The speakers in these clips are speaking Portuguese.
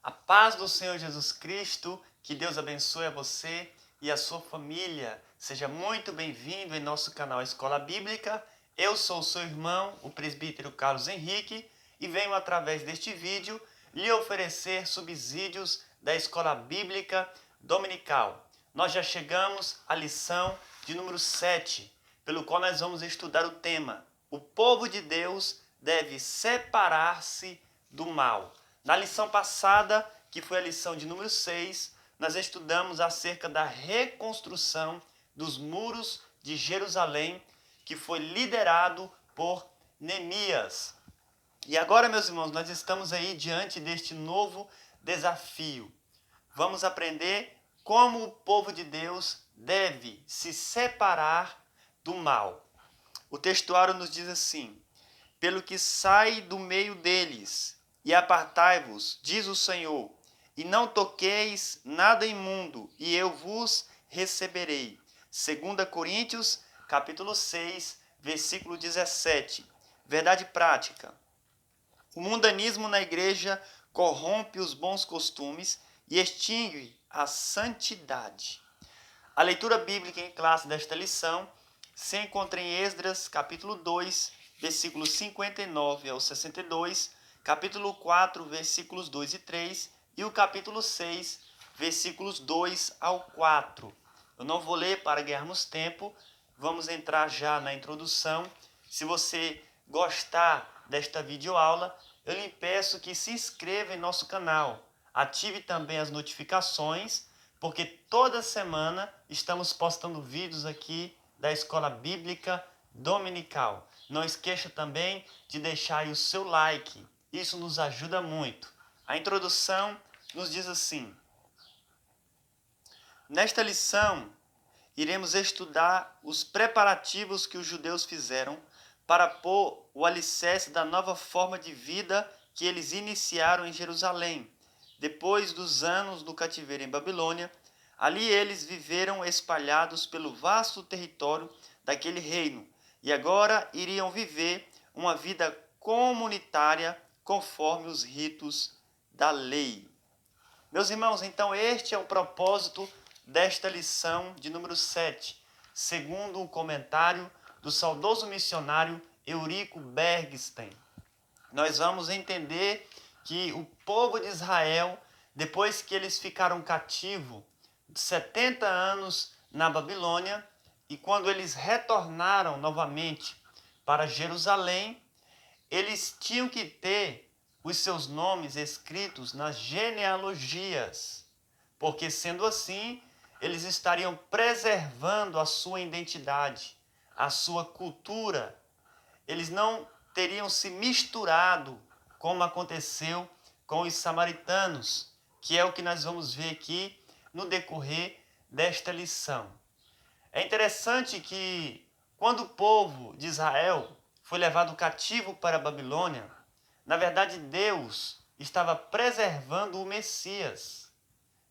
A paz do Senhor Jesus Cristo, que Deus abençoe a você e a sua família. Seja muito bem-vindo em nosso canal Escola Bíblica. Eu sou o seu irmão, o presbítero Carlos Henrique, e venho através deste vídeo lhe oferecer subsídios da Escola Bíblica Dominical. Nós já chegamos à lição de número 7, pelo qual nós vamos estudar o tema: o povo de Deus deve separar-se do mal. Na lição passada, que foi a lição de número 6, nós estudamos acerca da reconstrução dos muros de Jerusalém, que foi liderado por Neemias. E agora, meus irmãos, nós estamos aí diante deste novo desafio. Vamos aprender como o povo de Deus deve se separar do mal. O textuário nos diz assim: pelo que sai do meio deles, e apartai-vos, diz o Senhor, e não toqueis nada imundo, e eu vos receberei. 2 Coríntios, capítulo 6, versículo 17. Verdade prática. O mundanismo na igreja corrompe os bons costumes e extingue a santidade. A leitura bíblica em classe desta lição se encontra em Esdras, capítulo 2, versículos 59 ao 62, capítulo 4, versículos 2 e 3 e o capítulo 6, versículos 2 ao 4. Eu não vou ler para ganharmos tempo, vamos entrar já na introdução. Se você gostar desta videoaula, eu lhe peço que se inscreva em nosso canal, ative também as notificações, porque toda semana estamos postando vídeos aqui da Escola Bíblica Dominical. Não esqueça também de deixar aí o seu like, isso nos ajuda muito. A introdução nos diz assim: nesta lição, iremos estudar os preparativos que os judeus fizeram para pôr o alicerce da nova forma de vida que eles iniciaram em Jerusalém. Depois dos anos do cativeiro em Babilônia, ali eles viveram espalhados pelo vasto território daquele reino e agora iriam viver uma vida comunitária conforme os ritos da lei. Meus irmãos, então este é o propósito desta lição de número 7, segundo um comentário do saudoso missionário Eurico Bergstein. Nós vamos entender que o povo de Israel, depois que eles ficaram cativos 70 anos na Babilônia, e quando eles retornaram novamente para Jerusalém, eles tinham que ter os seus nomes escritos nas genealogias, porque sendo assim, eles estariam preservando a sua identidade, a sua cultura. Eles não teriam se misturado como aconteceu com os samaritanos, que é o que nós vamos ver aqui no decorrer desta lição. É interessante que quando o povo de Israel foi levado cativo para a Babilônia, na verdade Deus estava preservando o Messias.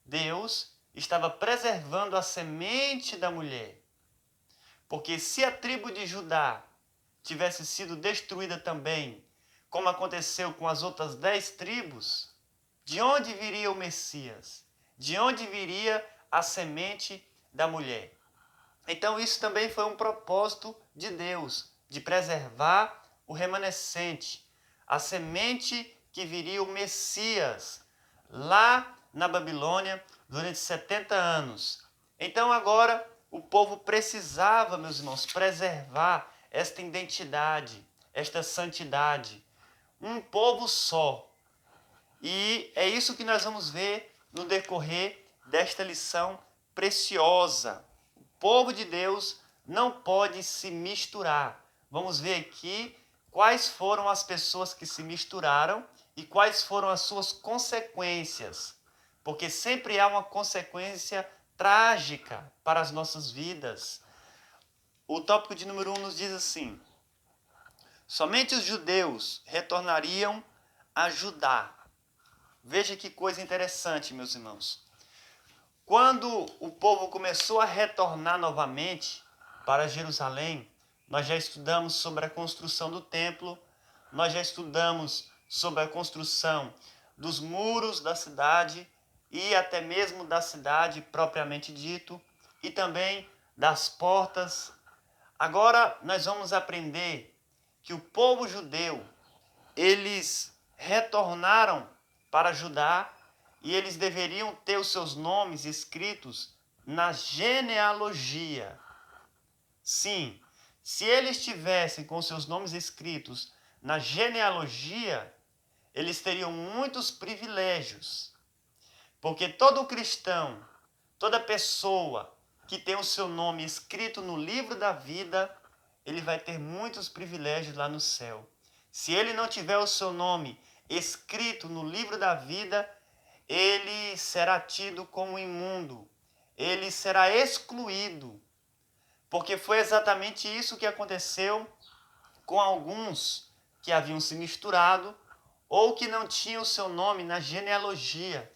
Deus estava preservando a semente da mulher. Porque se a tribo de Judá tivesse sido destruída também, como aconteceu com as outras 10 tribos, de onde viria o Messias? De onde viria a semente da mulher? Então isso também foi um propósito de Deus, de preservar o remanescente, a semente que viria o Messias, lá na Babilônia, durante 70 anos. Então agora o povo precisava, meus irmãos, preservar esta identidade, esta santidade. Um povo só. E é isso que nós vamos ver no decorrer desta lição preciosa. O povo de Deus não pode se misturar. Vamos ver aqui quais foram as pessoas que se misturaram e quais foram as suas consequências. Porque sempre há uma consequência trágica para as nossas vidas. O tópico de número 1 nos diz assim: somente os judeus retornariam a Judá. Veja que coisa interessante, meus irmãos. Quando o povo começou a retornar novamente para Jerusalém, nós já estudamos sobre a construção do templo, nós já estudamos sobre a construção dos muros da cidade e até mesmo da cidade propriamente dito, e também das portas. Agora nós vamos aprender que o povo judeu, eles retornaram para Judá e eles deveriam ter os seus nomes escritos na genealogia. Sim, se eles tivessem com seus nomes escritos na genealogia, eles teriam muitos privilégios. Porque todo cristão, toda pessoa que tem o seu nome escrito no livro da vida, ele vai ter muitos privilégios lá no céu. Se ele não tiver o seu nome escrito no livro da vida, ele será tido como imundo, ele será excluído. Porque foi exatamente isso que aconteceu com alguns que haviam se misturado ou que não tinham o seu nome na genealogia.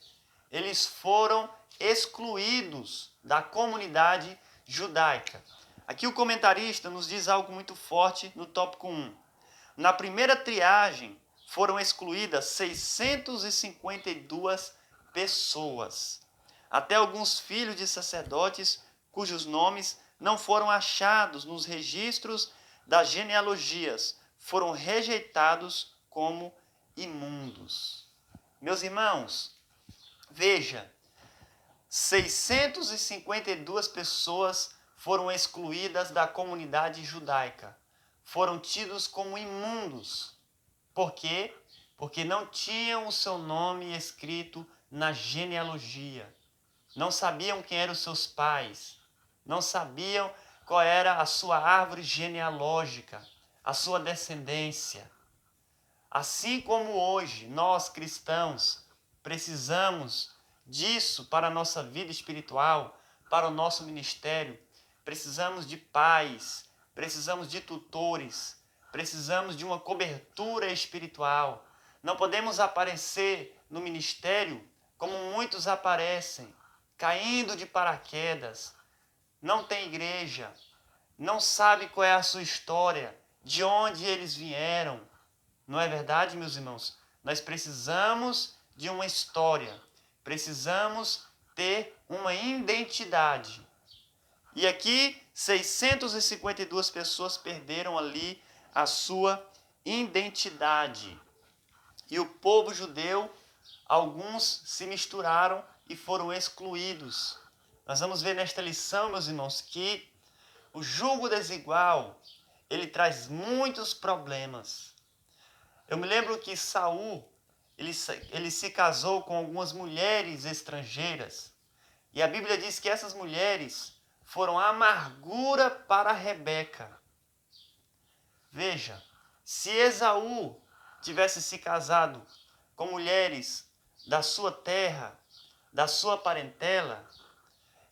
Eles foram excluídos da comunidade judaica. Aqui o comentarista nos diz algo muito forte no tópico 1. Na primeira triagem foram excluídas 652 pessoas. Até alguns filhos de sacerdotes cujos nomes não foram achados nos registros das genealogias foram rejeitados como imundos. Meus irmãos, veja, 652 pessoas foram excluídas da comunidade judaica. Foram tidos como imundos. Por quê? Porque não tinham o seu nome escrito na genealogia. Não sabiam quem eram os seus pais. Não sabiam qual era a sua árvore genealógica, a sua descendência. Assim como hoje nós cristãos precisamos disso para a nossa vida espiritual, para o nosso ministério, precisamos de pais, precisamos de tutores, precisamos de uma cobertura espiritual. Não podemos aparecer no ministério como muitos aparecem, caindo de paraquedas. Não tem igreja, não sabe qual é a sua história, de onde eles vieram. Não é verdade, meus irmãos? Nós precisamos de uma história, precisamos ter uma identidade. E aqui, 652 pessoas perderam ali a sua identidade. E o povo judeu, alguns se misturaram e foram excluídos. Nós vamos ver nesta lição, meus irmãos, que o jugo desigual, ele traz muitos problemas. Eu me lembro que Saul, ele se casou com algumas mulheres estrangeiras. E a Bíblia diz que essas mulheres foram amargura para Rebeca. Veja, se Esaú tivesse se casado com mulheres da sua terra, da sua parentela,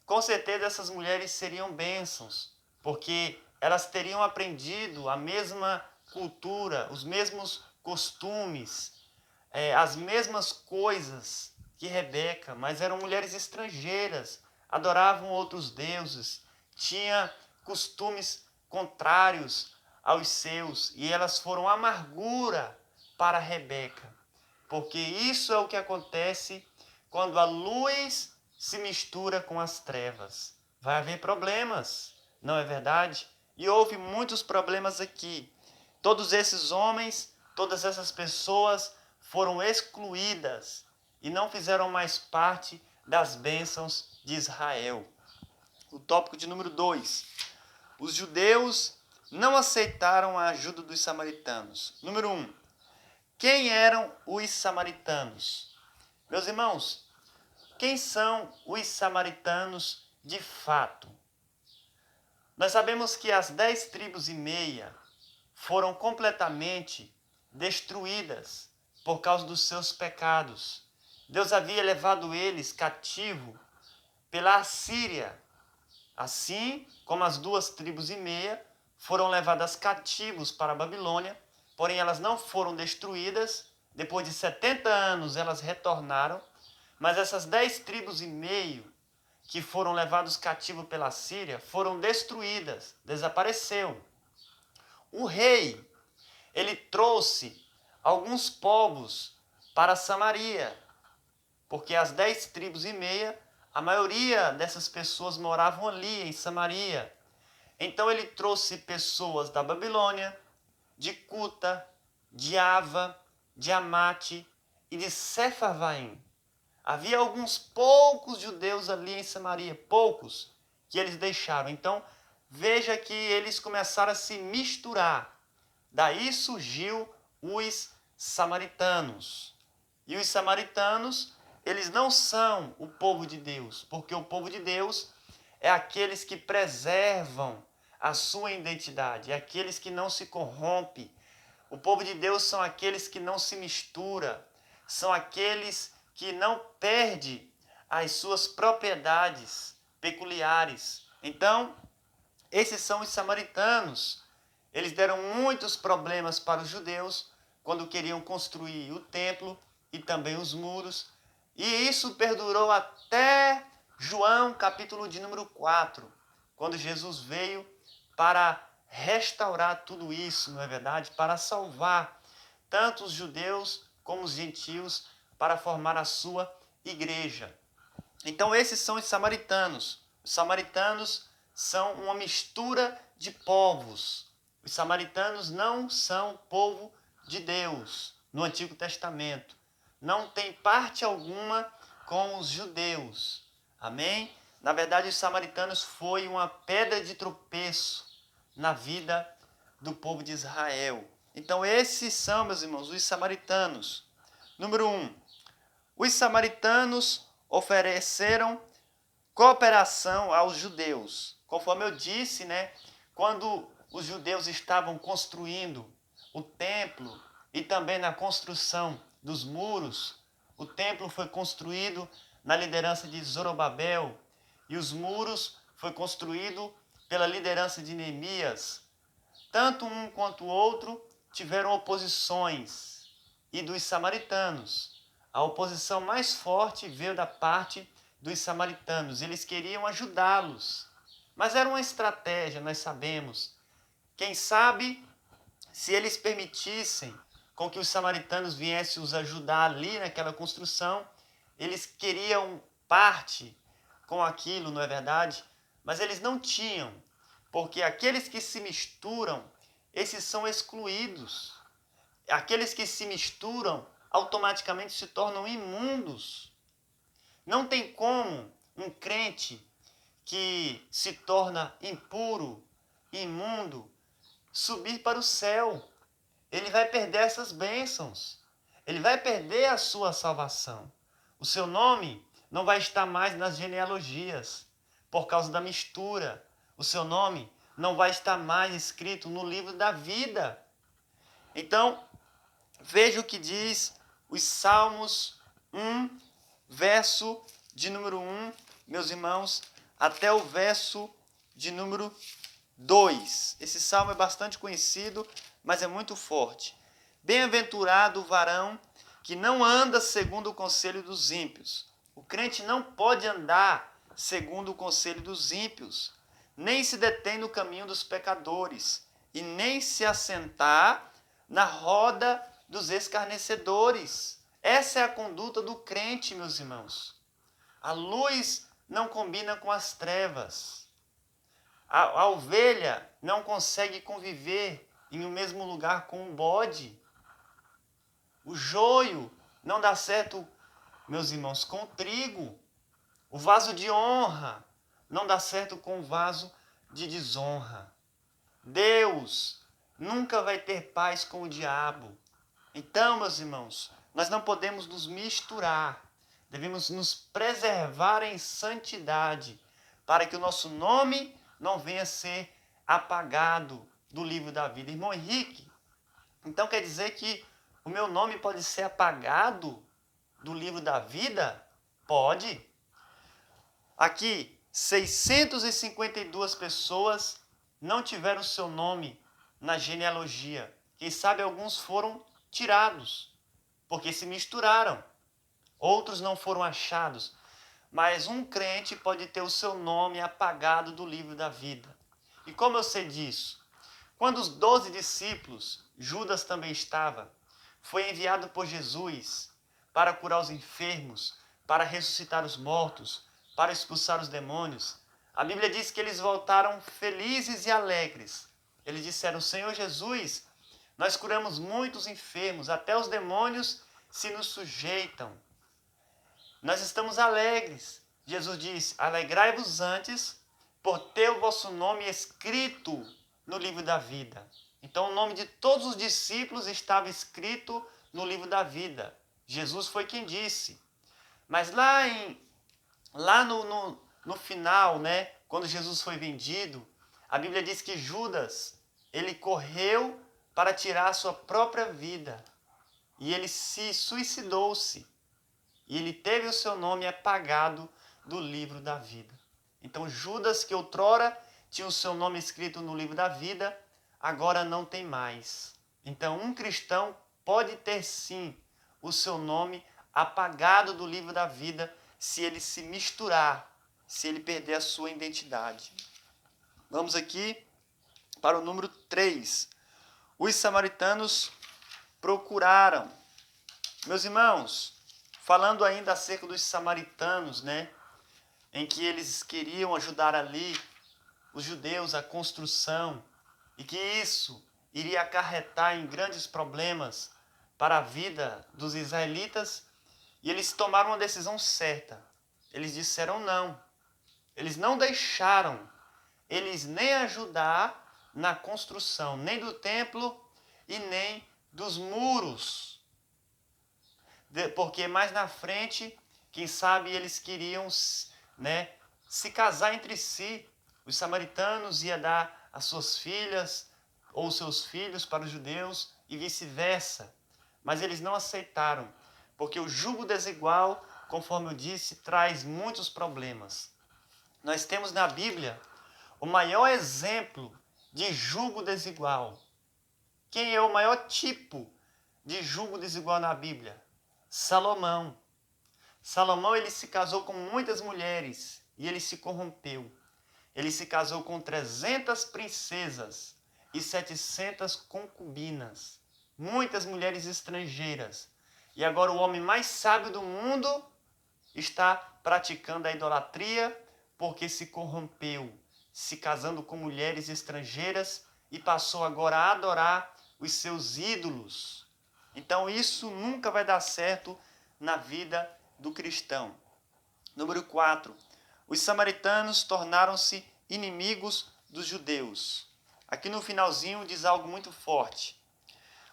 com certeza essas mulheres seriam bênçãos, porque elas teriam aprendido a mesma cultura, os mesmos costumes, as mesmas coisas que Rebeca, mas eram mulheres estrangeiras, adoravam outros deuses, tinham costumes contrários aos seus, e elas foram amargura para Rebeca, porque isso é o que acontece quando a luz se mistura com as trevas. Vai haver problemas, não é verdade? E houve muitos problemas aqui. Todos esses homens, todas essas pessoas foram excluídas e não fizeram mais parte das bênçãos de Israel. O tópico de número 2. Os judeus não aceitaram a ajuda dos samaritanos. Número 1. Quem eram os samaritanos? Meus irmãos, quem são os samaritanos de fato? Nós sabemos que as 10 tribos e meia foram completamente destruídas por causa dos seus pecados. Deus havia levado eles cativo pela Assíria, assim como as 2 tribos e meia foram levadas cativos para a Babilônia, porém elas não foram destruídas. Depois de 70 anos elas retornaram, mas essas 10 tribos e meio que foram levados cativos pela Síria foram destruídas, desapareceu. O rei, ele trouxe alguns povos para Samaria, porque as 10 tribos e meia, a maioria dessas pessoas moravam ali em Samaria. Então ele trouxe pessoas da Babilônia, de Cuta, de Ava, de Amate e de Sefarvaim. Havia alguns poucos judeus ali em Samaria, poucos, que eles deixaram. Então, veja que eles começaram a se misturar. Daí surgiu os samaritanos. E os samaritanos, eles não são o povo de Deus, porque o povo de Deus é aqueles que preservam a sua identidade, é aqueles que não se corrompem. O povo de Deus são aqueles que não se misturam, são aqueles que não perdem as suas propriedades peculiares. Então, esses são os samaritanos. Eles deram muitos problemas para os judeus quando queriam construir o templo e também os muros. E isso perdurou até João, capítulo de número 4, quando Jesus veio para restaurar tudo isso, não é verdade? Para salvar tanto os judeus como os gentios, para formar a sua igreja. Então esses são os samaritanos. Os samaritanos são uma mistura de povos. Os samaritanos não são povo de Deus no Antigo Testamento. Não tem parte alguma com os judeus. Amém? Na verdade, os samaritanos foi uma pedra de tropeço na vida do povo de Israel. Então esses são, meus irmãos, os samaritanos. Número 1. Os samaritanos ofereceram cooperação aos judeus. Conforme eu disse, né, quando os judeus estavam construindo o templo e também na construção dos muros, o templo foi construído na liderança de Zorobabel e os muros foi construído pela liderança de Neemias. Tanto um quanto o outro tiveram oposições e dos samaritanos. A oposição mais forte veio da parte dos samaritanos. Eles queriam ajudá-los, mas era uma estratégia, nós sabemos. Quem sabe, se eles permitissem com que os samaritanos viessem os ajudar ali naquela construção, eles queriam parte com aquilo, não é verdade? Mas eles não tinham, porque aqueles que se misturam, esses são excluídos. Aqueles que se misturam automaticamente se tornam imundos. Não tem como um crente que se torna impuro, imundo, subir para o céu. Ele vai perder essas bênçãos. Ele vai perder a sua salvação. O seu nome não vai estar mais nas genealogias por causa da mistura. O seu nome não vai estar mais escrito no livro da vida. Então, veja o que diz os Salmos 1, verso de número 1, meus irmãos, até o verso de número 2. Esse salmo é bastante conhecido, mas é muito forte. Bem-aventurado o varão que não anda segundo o conselho dos ímpios. O crente não pode andar segundo o conselho dos ímpios, nem se detém no caminho dos pecadores, e nem se assentar na roda dos escarnecedores. Essa é a conduta do crente, meus irmãos. A luz não combina com as trevas. A ovelha não consegue conviver em um mesmo lugar com o bode. O joio não dá certo, meus irmãos, com o trigo. O vaso de honra não dá certo com o vaso de desonra. Deus nunca vai ter paz com o diabo. Então, meus irmãos, nós não podemos nos misturar. Devemos nos preservar em santidade, para que o nosso nome não venha a ser apagado do livro da vida. Irmão Henrique, então quer dizer que o meu nome pode ser apagado do livro da vida? Pode. Aqui, 652 pessoas não tiveram seu nome na genealogia. Quem sabe alguns foram tirados, porque se misturaram. Outros não foram achados. Mas um crente pode ter o seu nome apagado do livro da vida. E como eu sei disso? Quando os 12 discípulos, Judas também estava, foi enviado por Jesus para curar os enfermos, para ressuscitar os mortos, para expulsar os demônios. A Bíblia diz que eles voltaram felizes e alegres. Eles disseram: Senhor Jesus, nós curamos muitos enfermos, até os demônios se nos sujeitam. Nós estamos alegres. Jesus diz: alegrai-vos antes, por ter o vosso nome escrito no livro da vida. Então o nome de todos os discípulos estava escrito no livro da vida. Jesus foi quem disse. Mas lá no final, né, quando Jesus foi vendido, a Bíblia diz que Judas, ele correu para tirar a sua própria vida. E ele se suicidou-se. E ele teve o seu nome apagado do livro da vida. Então Judas, que outrora tinha o seu nome escrito no livro da vida, agora não tem mais. Então um cristão pode ter sim o seu nome apagado do livro da vida se ele se misturar, se ele perder a sua identidade. Vamos aqui para o número 3. Os samaritanos procuraram. Meus irmãos, falando ainda acerca dos samaritanos, né, em que eles queriam ajudar ali os judeus à construção e que isso iria acarretar em grandes problemas para a vida dos israelitas, e eles tomaram uma decisão certa. Eles disseram não. Eles não deixaram eles nem ajudar na construção, nem do templo e nem dos muros. Porque mais na frente, quem sabe eles queriam, né, se casar entre si. Os samaritanos iam dar as suas filhas ou seus filhos para os judeus e vice-versa. Mas eles não aceitaram, porque o jugo desigual, conforme eu disse, traz muitos problemas. Nós temos na Bíblia o maior exemplo de jugo desigual. Quem é o maior tipo de jugo desigual na Bíblia? Salomão. Salomão, ele se casou com muitas mulheres e ele se corrompeu. Ele se casou com 300 princesas e 700 concubinas. Muitas mulheres estrangeiras. E agora o homem mais sábio do mundo está praticando a idolatria porque se corrompeu, se casando com mulheres estrangeiras e passou agora a adorar os seus ídolos. Então isso nunca vai dar certo na vida do cristão. Número 4. Os samaritanos tornaram-se inimigos dos judeus. Aqui no finalzinho diz algo muito forte.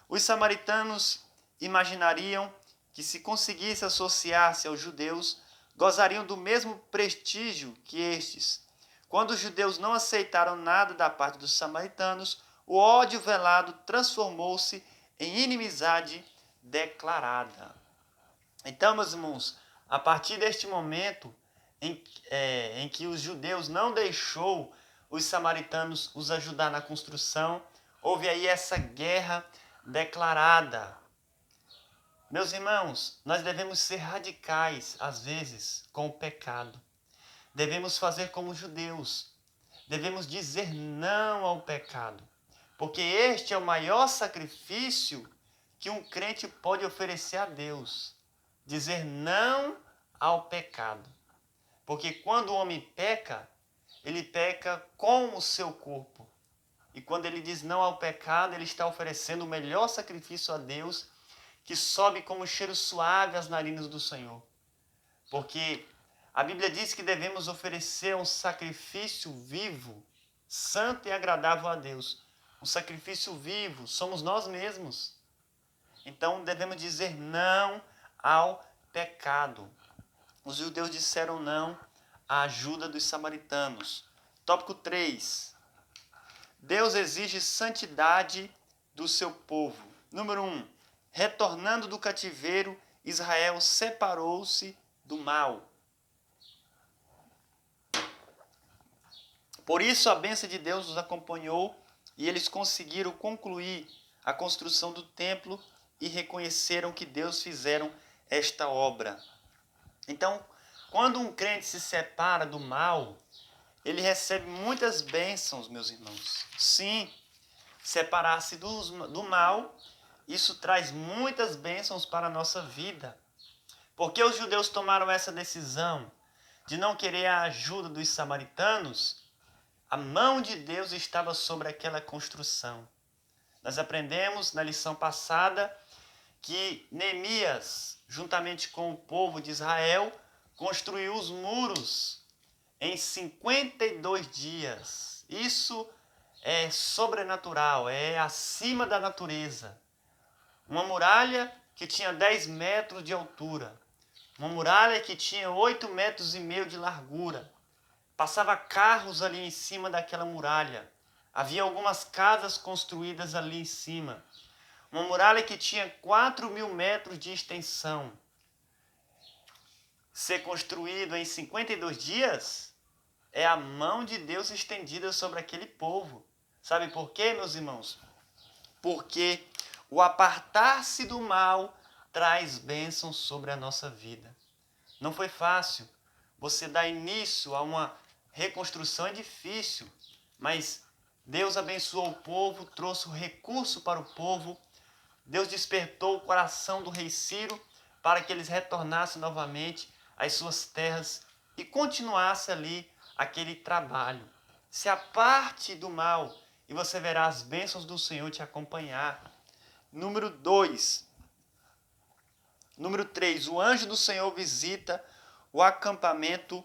Os samaritanos imaginariam que se conseguisse associar-se aos judeus, gozariam do mesmo prestígio que estes. Quando os judeus não aceitaram nada da parte dos samaritanos, o ódio velado transformou-se em inimizade declarada. Então, meus irmãos, a partir deste momento em que os judeus não deixou os samaritanos os ajudar na construção, houve aí essa guerra declarada. Meus irmãos, nós devemos ser radicais, às vezes, com o pecado. Devemos fazer como os judeus. Devemos dizer não ao pecado. Porque este é o maior sacrifício que um crente pode oferecer a Deus. Dizer não ao pecado. Porque quando o homem peca, ele peca com o seu corpo. E quando ele diz não ao pecado, ele está oferecendo o melhor sacrifício a Deus, que sobe como cheiro suave às narinas do Senhor. Porque a Bíblia diz que devemos oferecer um sacrifício vivo, santo e agradável a Deus. Um sacrifício vivo, somos nós mesmos. Então devemos dizer não ao pecado. Os judeus disseram não à ajuda dos samaritanos. Tópico 3. Deus exige santidade do seu povo. Número 1. Retornando do cativeiro, Israel separou-se do mal. Por isso a bênção de Deus os acompanhou e eles conseguiram concluir a construção do templo e reconheceram que Deus fizeram esta obra. Então, quando um crente se separa do mal, ele recebe muitas bênçãos, meus irmãos. Sim, separar-se do mal, isso traz muitas bênçãos para a nossa vida. Por que os judeus tomaram essa decisão de não querer a ajuda dos samaritanos? A mão de Deus estava sobre aquela construção. Nós aprendemos na lição passada que Neemias, juntamente com o povo de Israel, construiu os muros em 52 dias. Isso é sobrenatural, é acima da natureza. Uma muralha que tinha 10 metros de altura. Uma muralha que tinha 8,5 metros de largura. Passava carros ali em cima daquela muralha. Havia algumas casas construídas ali em cima. Uma muralha que tinha 4.000 metros de extensão. Ser construído em 52 dias é a mão de Deus estendida sobre aquele povo. Sabe por quê, meus irmãos? Porque o apartar-se do mal traz bênçãos sobre a nossa vida. Não foi fácil. Você dar início a uma reconstrução é difícil, mas Deus abençoou o povo, trouxe o recurso para o povo. Deus despertou o coração do rei Ciro para que eles retornassem novamente às suas terras e continuasse ali aquele trabalho. Se aparte do mal e você verá as bênçãos do Senhor te acompanhar. Número 2. Número 3. O anjo do Senhor visita o acampamento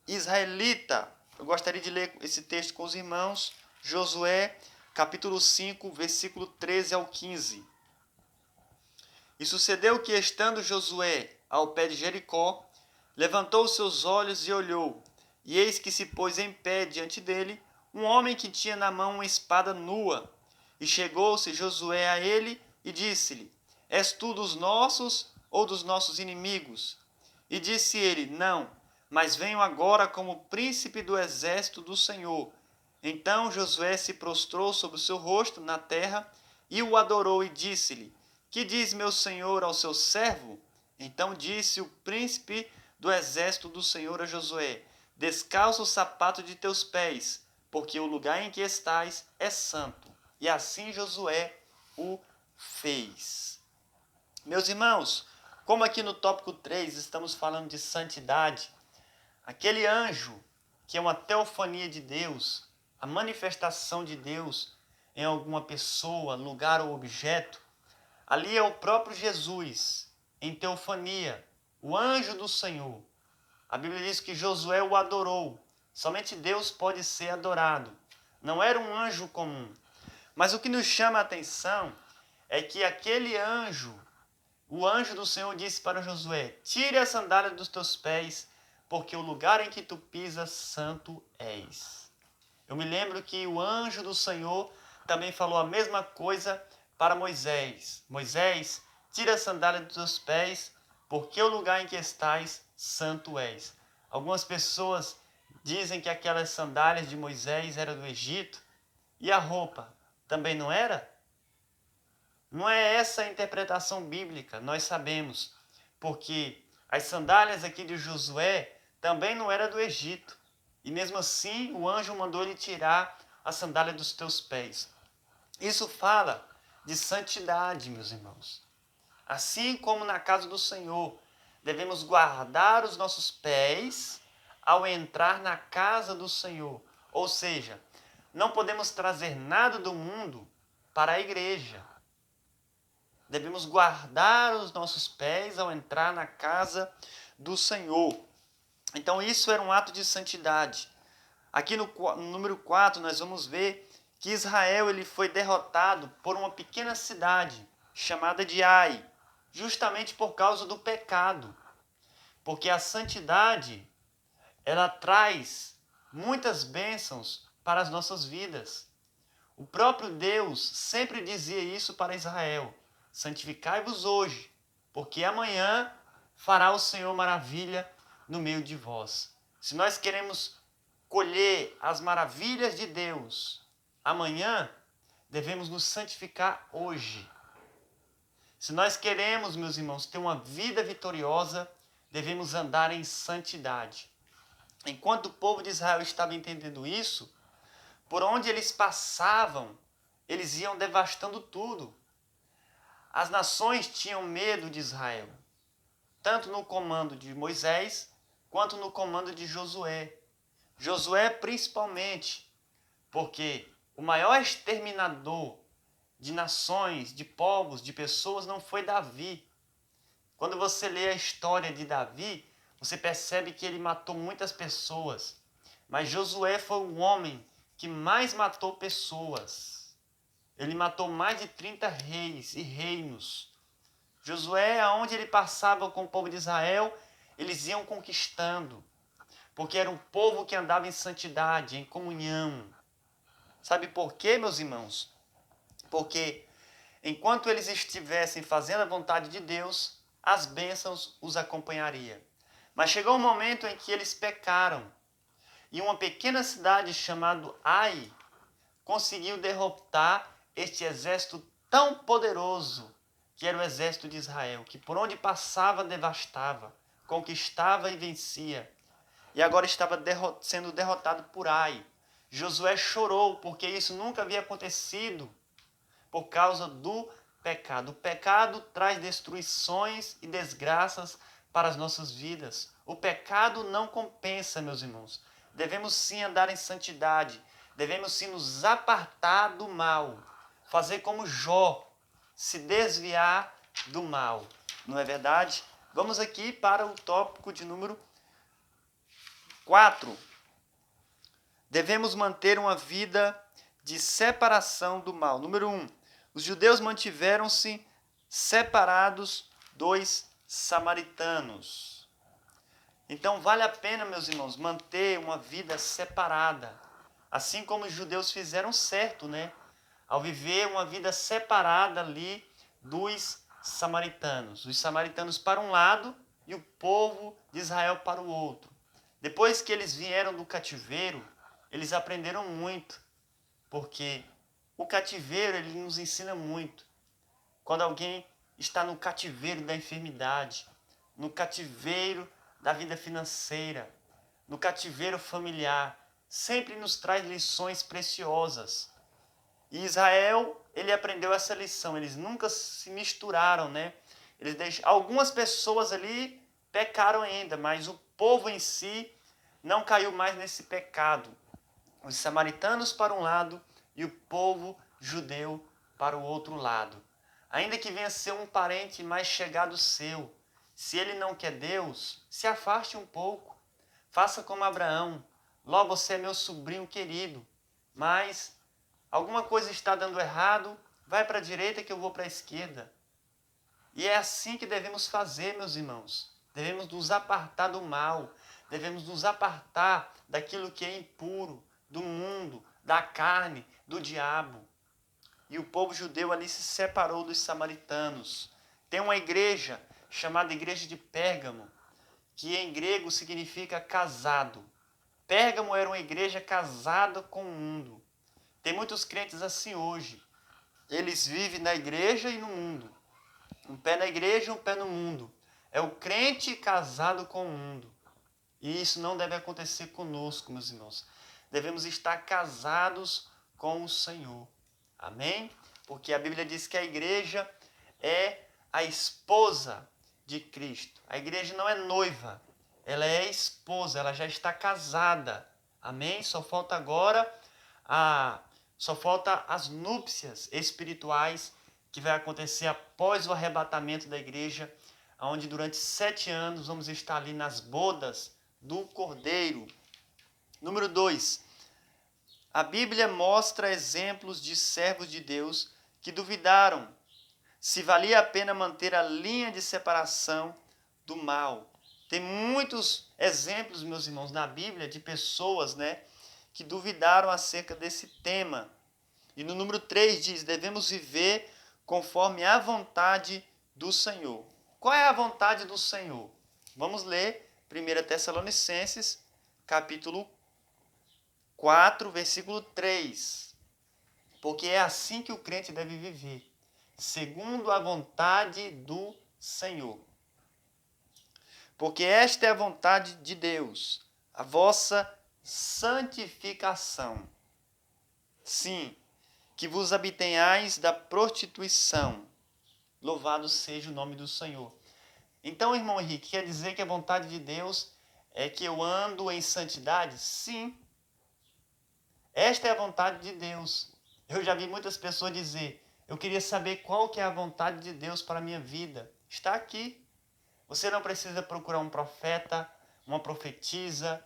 israelita. Eu gostaria de ler esse texto com os irmãos. Josué, capítulo 5, versículo 13 ao 15. E sucedeu que, estando Josué ao pé de Jericó, levantou os seus olhos e olhou, e eis que se pôs em pé diante dele um homem que tinha na mão uma espada nua. E chegou-se Josué a ele e disse-lhe: És tu dos nossos ou dos nossos inimigos? E disse ele: Não, mas venho agora como príncipe do exército do Senhor. Então Josué se prostrou sobre o seu rosto na terra e o adorou e disse-lhe: Que diz meu senhor ao seu servo? Então disse o príncipe do exército do Senhor a Josué: Descalça o sapato de teus pés, porque o lugar em que estás é santo. E assim Josué o fez. Meus irmãos, como aqui no tópico 3 estamos falando de santidade, aquele anjo que é uma teofania de Deus, a manifestação de Deus em alguma pessoa, lugar ou objeto, ali é o próprio Jesus, em teofania, o anjo do Senhor. A Bíblia diz que Josué o adorou. Somente Deus pode ser adorado. Não era um anjo comum. Mas o que nos chama a atenção é que aquele anjo, o anjo do Senhor disse para Josué: Tire a sandália dos teus pés, porque o lugar em que tu pisas, santo és. Eu me lembro que o anjo do Senhor também falou a mesma coisa para Moisés. Moisés, tira a sandália dos teus pés, porque o lugar em que estás, santo és. Algumas pessoas dizem que aquelas sandálias de Moisés eram do Egito. E a roupa também não era? Não é essa a interpretação bíblica, nós sabemos. Porque as sandálias aqui de Josué também não eram do Egito. E mesmo assim, o anjo mandou ele tirar a sandália dos teus pés. Isso fala de santidade, meus irmãos. Assim como na casa do Senhor, devemos guardar os nossos pés ao entrar na casa do Senhor. Ou seja, não podemos trazer nada do mundo para a igreja. Devemos guardar os nossos pés ao entrar na casa do Senhor. Então isso era um ato de santidade. Aqui no número 4 nós vamos ver que Israel ele foi derrotado por uma pequena cidade chamada de Ai, justamente por causa do pecado. Porque a santidade, ela traz muitas bênçãos para as nossas vidas. O próprio Deus sempre dizia isso para Israel: santificai-vos hoje, porque amanhã fará o Senhor maravilha no meio de vós. Se nós queremos colher as maravilhas de Deus amanhã, devemos nos santificar hoje. Se nós queremos, meus irmãos, ter uma vida vitoriosa, devemos andar em santidade. Enquanto o povo de Israel estava entendendo isso, por onde eles passavam, eles iam devastando tudo. As nações tinham medo de Israel. tanto no comando de Moisés, quanto no comando de Josué. Josué principalmente, porque o maior exterminador de nações, de povos, de pessoas não foi Davi. Quando você lê a história de Davi, você percebe que ele matou muitas pessoas. Mas Josué foi o homem que mais matou pessoas. Ele matou mais de 30 reis e reinos. Josué, aonde ele passava com o povo de Israel, eles iam conquistando. Porque era um povo que andava em santidade, em comunhão. Sabe por quê, meus irmãos? Porque enquanto eles estivessem fazendo a vontade de Deus, as bênçãos os acompanhariam. Mas chegou um momento em que eles pecaram. E uma pequena cidade chamada Ai conseguiu derrotar este exército tão poderoso que era o exército de Israel, que por onde passava devastava, conquistava e vencia. E agora estava sendo derrotado por Ai. Josué chorou porque isso nunca havia acontecido por causa do pecado. O pecado traz destruições e desgraças para as nossas vidas. O pecado não compensa, meus irmãos. Devemos sim andar em santidade. Devemos sim nos apartar do mal. Fazer como Jó, se desviar do mal. Não é verdade? Vamos aqui para o tópico de número 4. Devemos manter uma vida de separação do mal. Número 1. Os judeus mantiveram-se separados dos samaritanos. Então vale a pena, meus irmãos, manter uma vida separada. Assim como os judeus fizeram certo, né? Ao viver uma vida separada ali dos samaritanos. Os samaritanos para um lado e o povo de Israel para o outro. Depois que eles vieram do cativeiro, eles aprenderam muito, porque o cativeiro ele nos ensina muito. Quando alguém está no cativeiro da enfermidade, no cativeiro da vida financeira, no cativeiro familiar, sempre nos traz lições preciosas. E Israel, ele aprendeu essa lição, eles nunca se misturaram, né? Algumas pessoas ali pecaram ainda, mas o povo em si não caiu mais nesse pecado. Os samaritanos para um lado e o povo judeu para o outro lado. Ainda que venha ser um parente mais chegado seu, se ele não quer Deus, se afaste um pouco. Faça como Abraão. Logo, você é meu sobrinho querido, mas alguma coisa está dando errado, vai para a direita que eu vou para a esquerda. E é assim que devemos fazer, meus irmãos. Devemos nos apartar do mal, devemos nos apartar daquilo que é impuro, do mundo, da carne, do diabo. E o povo judeu ali se separou dos samaritanos. Tem uma igreja chamada Igreja de Pérgamo, que em grego significa casado. Pérgamo era uma igreja casada com o mundo. Tem muitos crentes assim hoje. Eles vivem na igreja e no mundo. Um pé na igreja e um pé no mundo. É o crente casado com o mundo. E isso não deve acontecer conosco, meus irmãos. Devemos estar casados com o Senhor. Amém? Porque a Bíblia diz que a igreja é a esposa de Cristo. A igreja não é noiva, ela é esposa, ela já está casada. Amém? Só falta agora as núpcias espirituais que vai acontecer após o arrebatamento da igreja, onde durante 7 anos vamos estar ali nas bodas do Cordeiro. Número 2. A Bíblia mostra exemplos de servos de Deus que duvidaram se valia a pena manter a linha de separação do mal. Tem muitos exemplos, meus irmãos, na Bíblia de pessoas, né, que duvidaram acerca desse tema. E no número 3 diz: devemos viver conforme a vontade do Senhor. Qual é a vontade do Senhor? Vamos ler 1 Tessalonicenses, capítulo 4, versículo 3. Porque é assim que o crente deve viver, segundo a vontade do Senhor. Porque esta é a vontade de Deus, a vossa santificação. Sim, que vos abstenhais da prostituição. Louvado seja o nome do Senhor. Então, irmão Henrique, quer dizer que a vontade de Deus é que eu ando em santidade? Sim. Esta é a vontade de Deus. Eu já vi muitas pessoas dizer, eu queria saber qual que é a vontade de Deus para a minha vida. Está aqui. Você não precisa procurar um profeta, uma profetisa.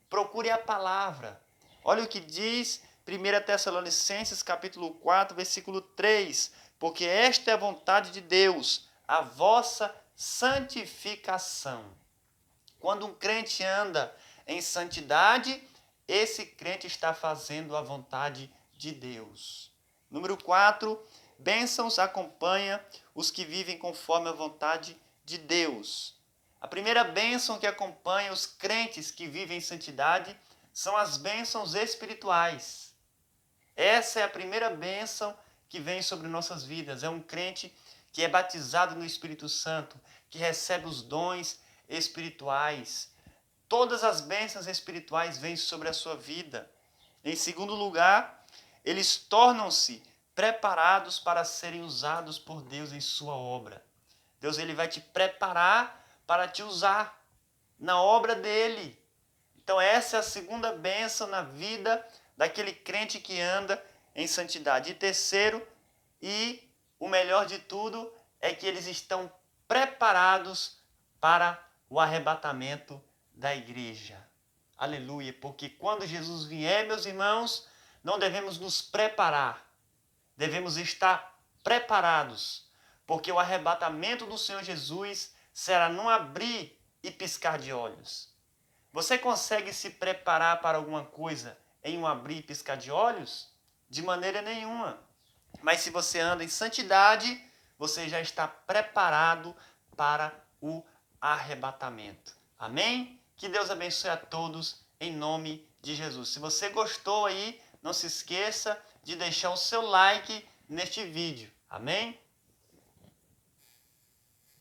Procure a palavra. Olha o que diz 1 Tessalonicenses capítulo 4, versículo 3. Porque esta é a vontade de Deus, a vossa santificação. Quando um crente anda em santidade, esse crente está fazendo a vontade de Deus. Número 4, bênçãos acompanha os que vivem conforme a vontade de Deus. A primeira bênção que acompanha os crentes que vivem em santidade são as bênçãos espirituais. Essa é a primeira bênção que vem sobre nossas vidas. É um crente que é batizado no Espírito Santo, que recebe os dons espirituais. Todas as bênçãos espirituais vêm sobre a sua vida. Em segundo lugar, eles tornam-se preparados para serem usados por Deus em sua obra. Deus ele vai te preparar para te usar na obra dele. Então essa é a segunda bênção na vida daquele crente que anda em santidade. E terceiro, e o melhor de tudo, é que eles estão preparados para o arrebatamento da igreja. Aleluia, porque quando Jesus vier, meus irmãos, não devemos nos preparar, devemos estar preparados, porque o arrebatamento do Senhor Jesus será num abrir e piscar de olhos. Você consegue se preparar para alguma coisa em um abrir e piscar de olhos? De maneira nenhuma. Mas se você anda em santidade, você já está preparado para o arrebatamento. Amém? Que Deus abençoe a todos em nome de Jesus. Se você gostou aí, não se esqueça de deixar o seu like neste vídeo. Amém?